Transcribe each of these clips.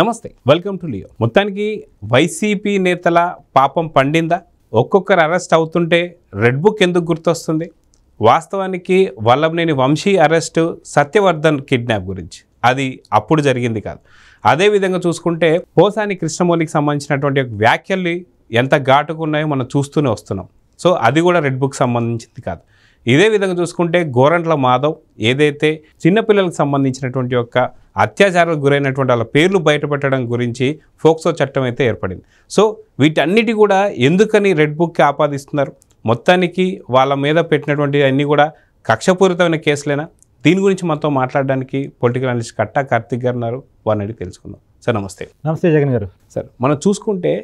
నమస్తే, welcome to Leo. మొత్తానికి YCP నేతల పాపం పండిందా? ఒక్కొక్కరు అరెస్ట్ అవుతుంటే రెడ్ బుక్ ఎందుకు గుర్తొస్తుంది? వాస్తవానికి వల్లభనేని వంశీ అరెస్టు సత్యవర్ధన్ కిడ్నాప్ గురించి, అది అప్పుడు జరిగింది కాదు. అదేవిధంగా చూసుకుంటే పోసాని కృష్ణమౌళికి సంబంధించినటువంటి వ్యాఖ్యలు ఎంత ఘాటుగా ఉన్నాయో మనం చూస్తూనే వస్తున్నాం. సో అది కూడా రెడ్ బుక్ సంబంధించింది కాదు. ఇదే విధంగా చూసుకుంటే గోరంట్ల మాధవ్ ఏదైతే చిన్నపిల్లలకు సంబంధించినటువంటి యొక్క అత్యాచారాలకు గురైనటువంటి వాళ్ళ పేర్లు బయటపెట్టడం గురించి ఫోక్సో చట్టం అయితే ఏర్పడింది. సో వీటన్నిటి కూడా ఎందుకని రెడ్ బుక్కి ఆపాదిస్తున్నారు? మొత్తానికి వాళ్ళ మీద పెట్టినటువంటి అన్నీ కూడా కక్షపూరితమైన కేసులేనా? దీని గురించి మనతో మాట్లాడడానికి పొలిటికల్ అనలిస్ట్ కట్టా కార్తిక్ గారు ఉన్నారు. వారిని అడిగి తెలుసుకుందాం. సార్ నమస్తే. నమస్తే జగన్ గారు. సార్, మనం చూసుకుంటే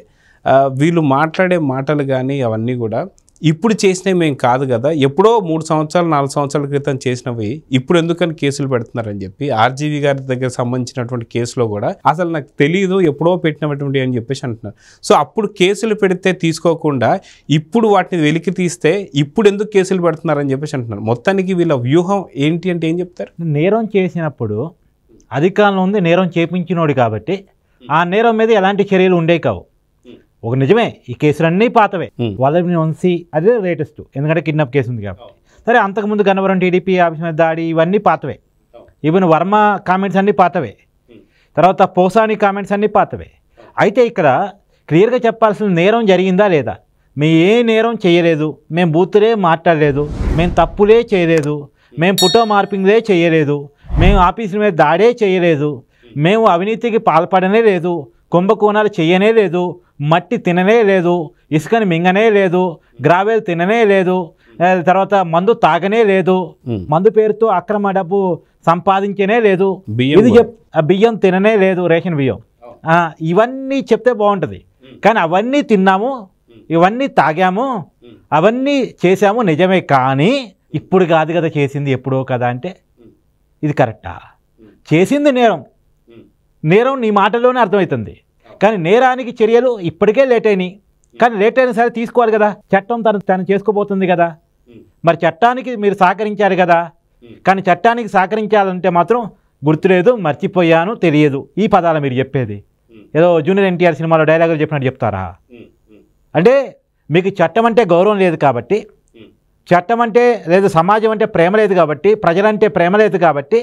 వీళ్ళు మాట్లాడే మాటలు కానీ అవన్నీ కూడా ఇప్పుడు చేసినవి మేము కాదు కదా, ఎప్పుడో 3 సంవత్సరాలు 4 సంవత్సరాల క్రితం చేసినవి ఇప్పుడు ఎందుకని కేసులు పెడుతున్నారని చెప్పి ఆర్జీవి గారి దగ్గర సంబంధించినటువంటి కేసులో కూడా అసలు నాకు తెలియదు, ఎప్పుడో పెట్టినటువంటి అని చెప్పేసి అంటున్నారు. సో అప్పుడు కేసులు పెడితే తీసుకోకుండా ఇప్పుడు వాటిని వెలికి తీస్తే ఇప్పుడు ఎందుకు కేసులు పెడుతున్నారని చెప్పేసి అంటున్నారు. మొత్తానికి వీళ్ళ వ్యూహం ఏంటి అంటే ఏం చెప్తారు? నేరం చేసినప్పుడు అధికారంలో ఉంది, నేరం చేపించినోడు కాబట్టి ఆ నేరం మీద ఎలాంటి చర్యలు ఉండేవి కావు. ఒక నిజమే, ఈ కేసులన్నీ పాతవే. వల్లభనేని వంశీ అదే లేటెస్ట్, ఎందుకంటే కిడ్నాప్ కేసు ఉంది కాబట్టి. సరే, అంతకుముందు గన్నవరం టీడీపీ ఆఫీస్ మీద దాడి ఇవన్నీ పాతవే. ఈవెన్ వర్మ కామెంట్స్ అన్నీ పాతవే. తర్వాత పోసాని కామెంట్స్ అన్నీ పాతవే. అయితే ఇక్కడ క్లియర్గా చెప్పాల్సిన నేరం జరిగిందా లేదా? మేము ఏ నేరం చేయలేదు, మేము బూతులే మాట్లాడలేదు, మేము తప్పులే చేయలేదు, మేము ఫోటో మార్పింగ్లే చేయలేదు, మేము ఆఫీసుల మీద దాడే చేయలేదు, మేము అవినీతికి పాల్పడనే లేదు, కుంభకోణాలు చేయనే లేదు, మట్టి తిననే లేదు, ఇసుకని మింగనే లేదు, గ్రావెల్ తిననే లేదు, తర్వాత మందు తాగనే లేదు, మందు పేరుతో అక్రమ డబ్బు సంపాదించనే లేదు, ఇది బియ్యం తిననే లేదు, రేషన్ బియ్యం. ఇవన్నీ చెప్తే బాగుంటుంది. కానీ అవన్నీ తిన్నాము, ఇవన్నీ తాగాము, అవన్నీ చేసాము, నిజమే. కానీ ఇప్పుడు కాదు కదా చేసింది, ఎప్పుడో కదా అంటే ఇది కరెక్టా? చేసింది నేరం, నేరం నీ మాటల్లోనే అర్థమవుతుంది. కానీ నేరానికి చర్యలు ఇప్పటికే లేట్ అయినాయి. కానీ లేట్ అయినా సరే తీసుకోవాలి కదా, చట్టం తను చేసుకోబోతుంది కదా. మరి చట్టానికి మీరు సహకరించారు కదా. కానీ చట్టానికి సహకరించాలంటే మాత్రం గుర్తులేదు, మర్చిపోయాను, తెలియదు, ఈ పదాలు మీరు చెప్పేది ఏదో జూనియర్ ఎన్టీఆర్ సినిమాలో డైలాగులు చెప్పినట్టు చెప్తారా? అంటే మీకు చట్టం అంటే గౌరవం లేదు కాబట్టి, చట్టం అంటే లేదు, సమాజం అంటే ప్రేమ లేదు కాబట్టి, ప్రజలంటే ప్రేమ లేదు కాబట్టి,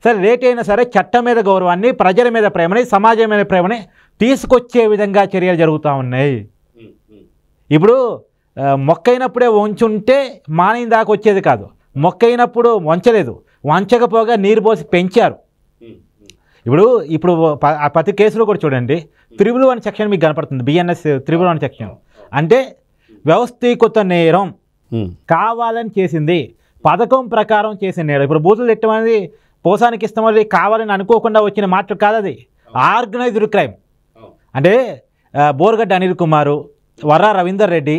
సరే లేట్ అయినా సరే చట్టం మీద గౌరవాన్ని, ప్రజల మీద ప్రేమని, సమాజం మీద ప్రేమని తీసుకొచ్చే విధంగా చర్యలు జరుగుతూ ఉన్నాయి. ఇప్పుడు మొక్కైనప్పుడే వంచుంటే మానిన దాకా వచ్చేది కాదు. మొక్కైనప్పుడు వంచలేదు, వంచకపోగా నీరు పోసి పెంచారు. ఇప్పుడు ప్రతి కేసులో కూడా చూడండి, 3(1) సెక్షన్ మీకు కనపడుతుంది. బిఎన్ఎస్ 3(1) సెక్షన్ అంటే వ్యవస్థీకృత నేరం, కావాలని చేసింది, పథకం ప్రకారం చేసిన నేరం. ఇప్పుడు బూతులు తిట్టడం అనేది పోసానికి ఇష్టమని కావాలని అనుకోకుండా వచ్చిన మాట కాదు, అది ఆర్గనైజ్డ్ క్రైమ్. అంటే బోర్గడ్డ అనిల్ కుమారు, వర్రా రవీందర్ రెడ్డి,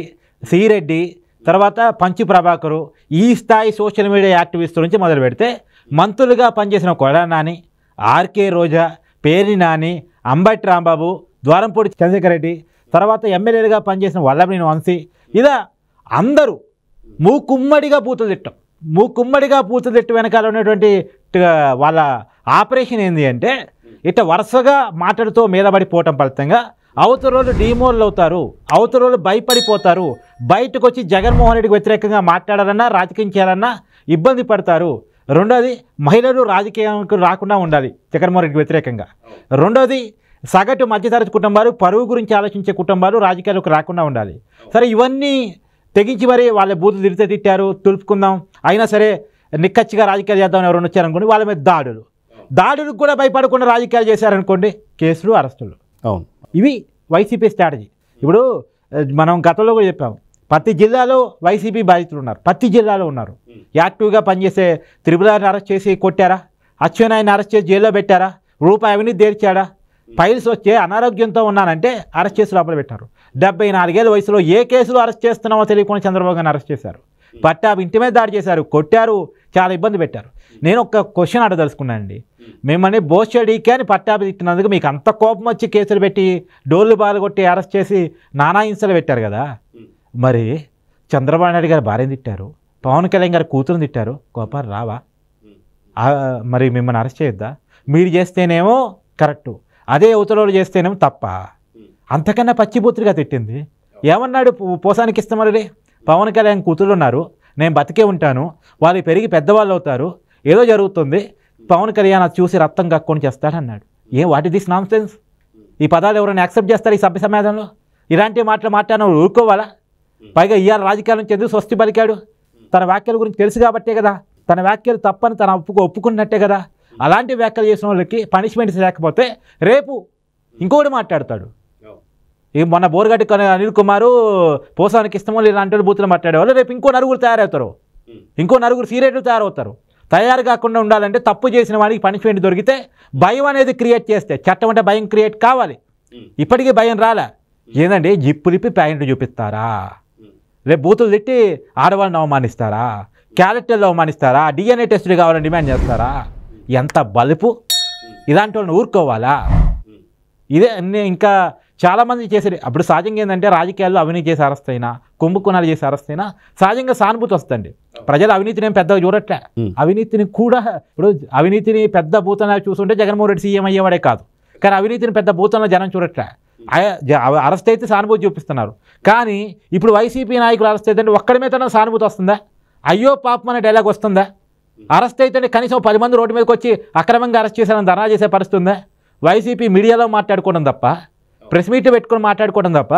సి రెడ్డి, తర్వాత పంచి ప్రభాకరు, ఈ స్థాయి సోషల్ మీడియా యాక్టివిస్ట్ నుంచి మొదలు పెడితే మంత్రులుగా పనిచేసిన కొడా నాని, ఆర్కే రోజా, పేర్ని నాని, అంబటి రాంబాబు, ద్వారంపూడి చంద్రశేఖర్ రెడ్డి, తర్వాత ఎమ్మెల్యేలుగా పనిచేసిన వల్లభనేని వంశీ, ఇలా అందరూ మూకుమ్మడిగా బూతులు తిట్టం. మూకుమ్మడిగా బూతులు తిట్టు వెనకాల ఉన్నటువంటి వాళ్ళ ఆపరేషన్ ఏంది అంటే ఇట్లా వరుసగా మాటలతో మీద పడిపోవటం ఫలితంగా అవతల రోజు డిమోరల్ అవుతారు, అవతల రోజు భయపడిపోతారు, బయటకు వచ్చి జగన్మోహన్ రెడ్డికి వ్యతిరేకంగా మాట్లాడాలన్నా రాజకీయం చేయాలన్నా ఇబ్బంది పడతారు. రెండోది, మహిళలు రాజకీయానికి రాకుండా ఉండాలి జగన్మోహన్ రెడ్డికి వ్యతిరేకంగా. రెండోది, సగటు మధ్యతరగతి కుటుంబాలు, పరువు గురించి ఆలోచించే కుటుంబాలు రాజకీయాలకు రాకుండా ఉండాలి. సరే, ఇవన్నీ తెగించి మరి వాళ్ళ బూతులు తిరిగితే తిట్టారు, తులుపుకుందాం, అయినా సరే నిక్కచ్చిగా రాజకీయాలు చేద్దామని ఎవరైనా వచ్చారనుకోండి, వాళ్ళ మీద దాడులకు కూడా భయపడకుండా రాజకీయాలు చేశారనుకోండి, కేసులు, అరెస్టులు. అవును, ఇవి వైసీపీ స్ట్రాటజీ. ఇప్పుడు మనం గతంలో కూడా చెప్పాము, ప్రతి జిల్లాలో వైసీపీ బాధితులు ఉన్నారు, ప్రతి జిల్లాలో ఉన్నారు. యాక్టివ్గా పనిచేసే త్రిపురాని అరెస్ట్ చేసి కొట్టారా? అచ్చెన్నాయుడిని అరెస్ట్ చేసి జైల్లో పెట్టారా? రూపాయి అవినీతి తీర్చాడా? ఫైల్స్ వచ్చే అనారోగ్యంతో ఉన్నానంటే అరెస్ట్ చేసి లోపల పెట్టారు. 74 ఏళ్ళ వయసులో ఏ కేసులో అరెస్ట్ చేస్తున్నామో తెలియకుండా చంద్రబాబు గారిని అరెస్ట్ చేశారు. పట్టాభి ఇంటి మీద దాడి చేశారు, కొట్టారు, చాలా ఇబ్బంది పెట్టారు. నేను ఒక క్వశ్చన్ అడగదలుచుకున్నానండి. మిమ్మల్ని బోషడీకే అని పట్టాభి తిట్టినందుకు మీకు అంత కోపం వచ్చి కేసులు పెట్టి డోర్లు బాలు కొట్టి అరెస్ట్ చేసి నానా హింసలు పెట్టారు కదా. మరి చంద్రబాబు నాయుడు గారు భార్యను తిట్టారు, పవన్ కళ్యాణ్ గారు కూతురుని తిట్టారు, కోపాలు రావా? మరి మిమ్మల్ని అరెస్ట్ చేయొద్దా? మీరు చేస్తేనేమో కరెక్టు, అదే అవతలలో చేస్తేనేమో తప్ప. అంతకన్నా పచ్చిబూతులుగా తిట్టింది. ఏమన్నాడు పోసానికి ఇష్టమని? పవన్ కళ్యాణ్ కూతురు ఉన్నారు, నేను బతికే ఉంటాను, వాళ్ళు పెరిగి పెద్దవాళ్ళు అవుతారు, ఏదో జరుగుతుంది, పవన్ కళ్యాణ్ అది చూసి రక్తం కక్కుని చేస్తాడన్నాడు. What is this nonsense? ఈ పదాలు ఎవరైనా యాక్సెప్ట్ చేస్తారు ఈ సభ్య సమాజంలో? ఇలాంటి మాటలు మాట్లాడిన ఊరుకోవాలా? పైగా ఇవాళ రాజకీయాల నుంచి ఎందుకు స్వస్తి పలికాడు? తన వ్యాఖ్యల గురించి తెలుసు కాబట్టే కదా, తన వ్యాఖ్యలు తప్పని తన ఒప్పుకున్నట్టే కదా. అలాంటి వ్యాఖ్యలు చేసిన వాళ్ళకి పనిష్మెంట్స్ లేకపోతే రేపు ఇంకొకటి మాట్లాడతాడు. మొన్న బోర్గడ్డి అనిల్ కుమారు పోసానికి ఇష్టమో ఇలాంటి వాళ్ళు బూతులు మాట్లాడేవాళ్ళు రేపు ఇంకో నలుగురు తయారవుతారు, ఇంకో నలుగురు సీరియట్లు తయారవుతారు. తయారు కాకుండా ఉండాలంటే తప్పు చేసిన వాడికి పనిష్మెంట్ దొరికితే భయం అనేది క్రియేట్ చేస్తే, చట్టం అంటే భయం క్రియేట్ కావాలి. ఇప్పటికీ భయం రాలే. ఏందండి జిప్పులిప్పి ప్యాంటు చూపిస్తారా? రేపు బూతులు తిట్టి ఆడవాళ్ళని అవమానిస్తారా? క్యారెక్టర్లు అవమానిస్తారా? DNA టెస్టులు కావాలని డిమాండ్ చేస్తారా? ఎంత బలుపు! ఇలాంటి వాళ్ళని ఊరుకోవాలా? ఇదే ఇంకా చాలామంది చేసేది. అప్పుడు సహజంగా ఏంటంటే రాజకీయాల్లో అవినీతి చేసి అరెస్ట్ అయినా, కుంభకోణాలు చేసి అరెస్ట్ అయినా సహజంగా సానుభూతి వస్తుంది. ప్రజలు అవినీతిని ఏం పెద్దగా చూడట్లే. అవినీతిని కూడా ఇప్పుడు అవినీతిని పెద్ద భూతంగా చూస్తుంటే జగన్మోహన్ రెడ్డి సీఎం అయ్యేవాడే కాదు. కానీ అవినీతిని పెద్ద భూతంలో జనం చూడట్లే. అరెస్ట్ అయితే సానుభూతి చూపిస్తున్నారు. కానీ ఇప్పుడు వైసీపీ నాయకులు అరెస్ట్ అయితే ఒక్కడి మీద సానుభూతి వస్తుందా? అయ్యో పాపం అనే డైలాగ్ వస్తుందా? అరెస్ట్ అయితే కనీసం 10 మంది రోడ్డు మీదకి వచ్చి అక్రమంగా అరెస్ట్ చేశారని ధర్నా చేసే పరిస్థితి ఉందా? వైసీపీ మీడియాలో మాట్లాడుకోవడం తప్ప, ప్రెస్ మీట్ పెట్టుకొని మాట్లాడుకోవడం తప్ప,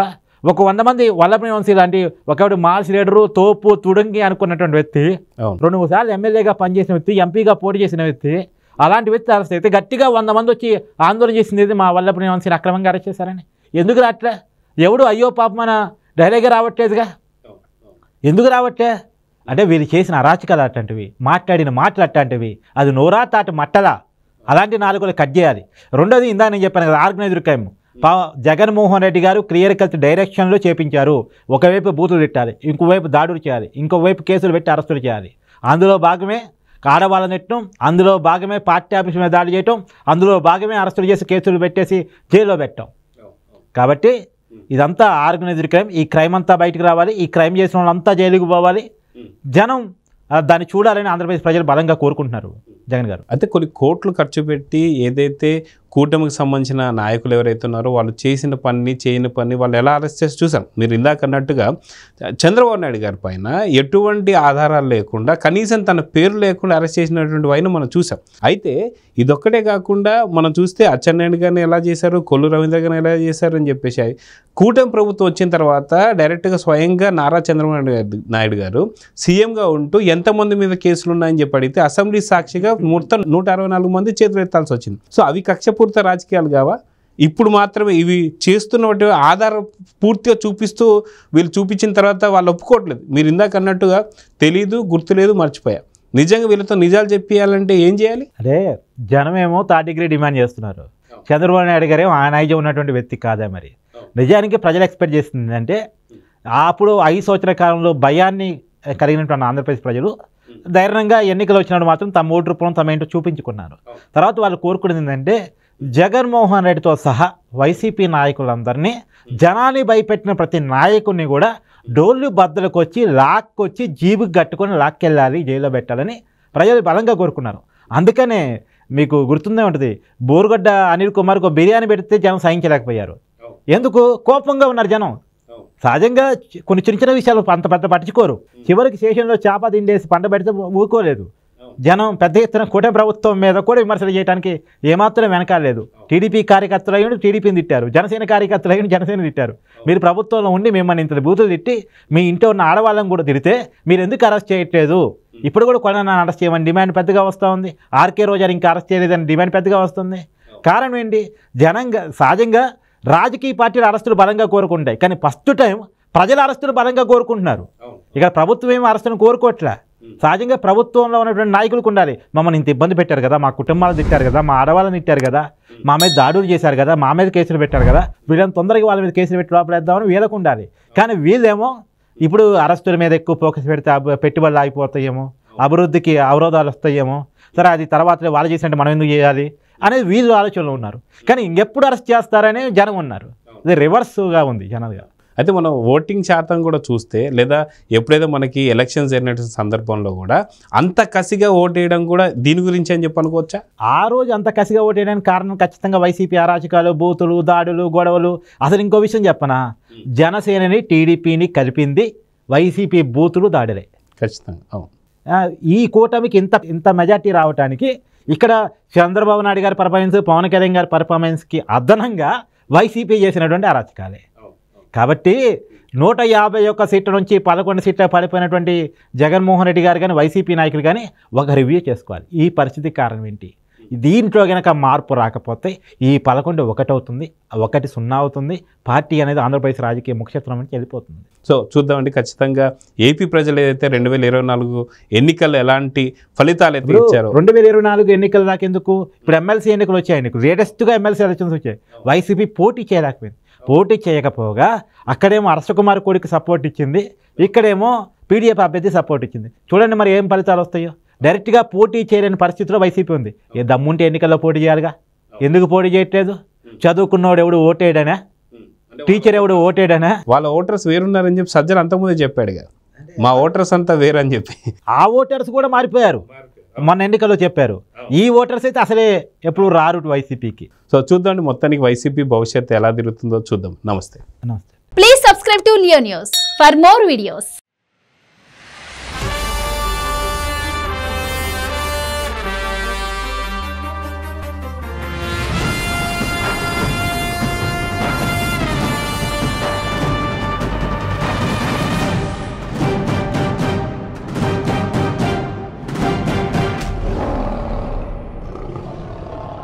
ఒక 100 మంది వల్లభనేని వంశీ లాంటి ఒకటి మాస్ లీడరు, తోపు, తుడంగి అనుకున్నటువంటి వ్యక్తి, 2-3 సార్లు ఎమ్మెల్యేగా పనిచేసిన వ్యక్తి, ఎంపీగా పోటీ చేసిన వ్యక్తి, అలాంటి వ్యక్తి అరెస్ట్ అయితే గట్టిగా 100 మంది వచ్చి ఆందోళన చేసింది మా వల్లభనేని వంశీని అక్రమంగా అరెస్ట్ చేశారని. ఎందుకు రావట్లే? ఎవడు అయ్యో పాపమన డైరెక్ట్గా రావట్లేదుగా. ఎందుకు రావట్లే అంటే వీళ్ళు చేసిన అరాచకాలు అట్లాంటివి, మాట్లాడిన మాటలు అట్లాంటివి, అది నోరా తాటి మట్టలా. అలాంటి నాలుగులు కట్ చేయాలి. రెండోది ఇందా నేను చెప్పాను కదా, ఆర్గనైజ్డ్ క్రైమ్. జగన్మోహన్ రెడ్డి గారు క్లియర్ కట్ డైరెక్షన్లో చేపించారు. ఒకవైపు బూతులు తిట్టాలి, ఇంకోవైపు దాడులు చేయాలి, ఇంకోవైపు కేసులు పెట్టి అరెస్టులు చేయాలి. అందులో భాగమే ఆడవాళ్ళని నెట్టడం, అందులో భాగమే పార్టీ ఆఫీస్ మీద దాడి చేయటం, అందులో భాగమే అరెస్టులు చేసి కేసులు పెట్టేసి జైల్లో పెట్టడం. కాబట్టి ఇదంతా ఆర్గనైజ్డ్ క్రైమ్. ఈ క్రైమ్ అంతా బయటకు రావాలి. ఈ క్రైమ్ చేసిన వాళ్ళంతా జైలుకు పోవాలి. జనం దాన్ని చూడాలని ఆంధ్రప్రదేశ్ ప్రజలు బలంగా కోరుకుంటున్నారు జగన్ గారు. అయితే కొన్ని కోట్లు ఖర్చు పెట్టి ఏదైతే కూటమికి సంబంధించిన నాయకులు ఎవరైతే ఉన్నారో వాళ్ళు చేసిన పని, చేయని పని వాళ్ళు ఎలా అరెస్ట్ చేసి చూసాం. మీరు ఇందాక అన్నట్టుగా చంద్రబాబు నాయుడు గారి పైన ఎటువంటి ఆధారాలు లేకుండా, కనీసం తన పేరు లేకుండా అరెస్ట్ చేసినటువంటి వైన మనం చూసాం. అయితే ఇదొక్కటే కాకుండా మనం చూస్తే అచ్చెన్నాయుడు గారిని ఎలా చేశారు, కొల్లు రవీంద్ర గారిని ఎలా చేశారు అని చెప్పేసి కూటమి ప్రభుత్వం వచ్చిన తర్వాత డైరెక్ట్గా స్వయంగా నారా చంద్రబాబు నాయుడు గారు సీఎంగా ఉంటూ ఎంతమంది మీద కేసులు ఉన్నాయని చెప్పి అడిగితే అసెంబ్లీ సాక్షిగా మొత్తం 164 మంది చేతులు ఎత్తాల్సి వచ్చింది. సో అవి కక్షపూరిత రాజకీయాలు కావా? ఇప్పుడు మాత్రమే ఇవి చేస్తున్న ఆధారం పూర్తిగా చూపిస్తూ వీళ్ళు చూపించిన తర్వాత వాళ్ళు ఒప్పుకోవట్లేదు. మీరు ఇందాక అన్నట్టుగా తెలీదు, గుర్తులేదు, మర్చిపోయా. నిజంగా వీళ్ళతో నిజాలు చెప్పియాలంటే ఏం చేయాలి? అదే జనమేమో 3rd డిగ్రీ డిమాండ్ చేస్తున్నారు. చంద్రబాబు నాయుడు గారే ఆ నైజం ఉన్నటువంటి వ్యక్తి కాదా? మరి నిజానికి ప్రజలు ఎక్స్పెక్ట్ చేస్తుంది అంటే అప్పుడు 5 సంవత్సరాల కాలంలో భయాన్ని కలిగినటువంటి ఆంధ్రప్రదేశ్ ప్రజలు ధైర్యంగా ఎన్నికలు వచ్చినప్పుడు మాత్రం తమ ఓటు రూపంలో తమ ఏంటో చూపించుకున్నారు. తర్వాత వాళ్ళు కోరుకునేది ఏంటంటే జగన్మోహన్ రెడ్డితో సహా వైసీపీ నాయకులందరినీ, జనాన్ని భయపెట్టిన ప్రతి నాయకుడిని కూడా డోళ్ళు బద్దలకు వచ్చి లాక్కొచ్చి జీబుకి కట్టుకొని లాక్కెళ్ళాలి, జైల్లో పెట్టాలని ప్రజలు బలంగా కోరుకున్నారు. అందుకనే మీకు గుర్తుందే ఉంటుంది, బోరుగడ్డ అనిల్ కుమార్కు బిర్యానీ పెడితే జనం సహించలేకపోయారు. ఎందుకు? కోపంగా ఉన్నారు జనం. సహజంగా కొన్ని చిన్న చిన్న విషయాలు అంత పెద్ద పట్టించుకోరు. చివరికి స్టేషన్లో చేప తిండేసి పంట పెడితే ఊరుకోలేదు జనం. పెద్ద ఎత్తున కూటమి ప్రభుత్వం మీద కూడా విమర్శలు చేయడానికి ఏమాత్రం వెనకాలేదు. టీడీపీ కార్యకర్తలు అయ్యి టీడీపీని తిట్టారు, జనసేన కార్యకర్తలు అయ్యి జనసేన తిట్టారు. మీరు ప్రభుత్వంలో ఉండి మిమ్మల్ని ఇంత బూతులు తిట్టి మీ ఇంట్లో ఉన్న ఆడవాళ్ళని కూడా తిడితే మీరు ఎందుకు అరెస్ట్ చేయట్లేదు? ఇప్పుడు కూడా కొనన్నా అరెస్ట్ చేయమని డిమాండ్ పెద్దగా వస్తూ ఉంది. ఆర్కే రోజా ఇంకా అరెస్ట్ చేయలేదని డిమాండ్ పెద్దగా వస్తుంది. కారణం ఏంటి? జనంగా సహజంగా రాజకీయ పార్టీల అరెస్టులు బలంగా కోరుకుంటాయి, కానీ ఫస్ట్ టైం ప్రజల అరెస్టులు బలంగా కోరుకుంటున్నారు. ఇక ప్రభుత్వం ఏమి అరెస్టును కోరుకోవట్లే. సహజంగా ప్రభుత్వంలో ఉన్నటువంటి నాయకులకు ఉండాలి, మమ్మల్ని ఇంత ఇబ్బంది పెట్టారు కదా, మా కుటుంబాలను తిట్టారు కదా, మా ఆడవాళ్ళని తిట్టారు కదా, మా మీద దాడులు చేశారు కదా, మా మీద కేసులు పెట్టారు కదా, వీళ్ళని తొందరగా వాళ్ళ మీద కేసులు పెట్టి లోపలేద్దామని వీళ్ళకు ఉండాలి. కానీ వీళ్ళేమో ఇప్పుడు అరెస్టుల మీద ఎక్కువ ఫోకస్ పెడితే పెట్టుబడులు ఆగిపోతాయేమో, అభివృద్ధికి అవరోధాలు వస్తాయేమో, సరే అది తర్వాత వాళ్ళు చేసినట్టు మనం ఎందుకు చేయాలి అనేది వీళ్ళు ఆలోచనలో ఉన్నారు. కానీ ఇంకెప్పుడు అరెస్ట్ చేస్తారనే జనం ఉన్నారు. ఇది రివర్స్గా ఉంది జనాలుగా. అయితే మనం ఓటింగ్ శాతం కూడా చూస్తే లేదా ఎప్పుడైతే మనకి ఎలక్షన్స్ జరిగిన సందర్భంలో కూడా అంత కసిగా ఓటేయడం కూడా దీని గురించి అని చెప్పి అనుకోవచ్చా? ఆ రోజు అంత కసిగా ఓటేయడానికి కారణం ఖచ్చితంగా వైసీపీ అరాచకాలు, బూతులు, దాడులు, గొడవలు. అసలు ఇంకో విషయం చెప్పనా, జనసేనని టీడీపీని కలిపింది వైసీపీ బూతులు, దాడులే. ఖచ్చితంగా అవును. ఈ కూటమికి ఇంత మెజార్టీ రావడానికి ఇక్కడ చంద్రబాబు నాయుడు గారి పర్ఫార్మెన్స్, పవన్ కళ్యాణ్ గారి పర్ఫార్మెన్స్కి అదనంగా వైసీపీ చేసినటువంటి అరాచకాలే. కాబట్టి 151 సీట్ల నుంచి 11 సీట్ల పడిపోయినటువంటి జగన్మోహన్ రెడ్డి గారు కానీ వైసీపీ నాయకులు కానీ ఒక రివ్యూ చేసుకోవాలి. ఈ పరిస్థితికి కారణం ఏంటి? దీంట్లో కనుక మార్పు రాకపోతే ఈ 11 1 అవుతుంది, 1-0 అవుతుంది. పార్టీ అనేది ఆంధ్రప్రదేశ్ రాజకీయ ముఖ్యత్వం నుంచి వెళ్ళిపోతుంది. సో చూద్దామండి. ఖచ్చితంగా ఏపీ ప్రజలు ఏదైతే 2024 ఎన్నికల్లో ఎలాంటి ఫలితాలు అయితే ఇచ్చారో. 2024 ఎన్నికల దాకా ఎందుకు, ఇప్పుడు ఎమ్మెల్సీ ఎన్నికలు వచ్చాయి, నీకు లేటెస్ట్గా ఎమ్మెల్సీ ఎలక్షన్స్ వచ్చాయి. వైసీపీ పోటీ చేయలేకపోయింది. పోటీ చేయకపోగా అక్కడేమో అరసకుమార్ కోడికి సపోర్ట్ ఇచ్చింది, ఇక్కడేమో పీడీఎఫ్ అభ్యర్థి సపోర్ట్ ఇచ్చింది. చూడండి మరి ఏం ఫలితాలు వస్తాయో. డైరెక్ట్గా పోటీ చేయలేని పరిస్థితిలో వైసీపీ ఉంది. ఏ దమ్ముంటే ఎన్నికల్లో పోటీ చేయాలిగా, ఎందుకు పోటీ చేయట్లేదు? చదువుకున్నవాడు ఎవడు ఓటేయడనా, టీచర్ ఎవడు ఓటేయడనా? వాళ్ళ ఓటర్స్ వేరున్నారని చెప్పి సజ్జలు అంతకుముందే చెప్పాడు కదా, మా ఓటర్స్ అంతా వేరని చెప్పి. ఆ ఓటర్స్ కూడా మారిపోయారు, మొన్న ఎన్నికల్లో చెప్పారు. ఈ ఓటర్స్ అయితే అసలే ఎప్పుడు రారు వైసీపీకి. సో చూద్దాం మొత్తానికి వైసీపీ భవిష్యత్తు ఎలా తిరుగుతుందో చూద్దాం. నమస్తే. నమస్తే. Please subscribe to Leo News for more videos.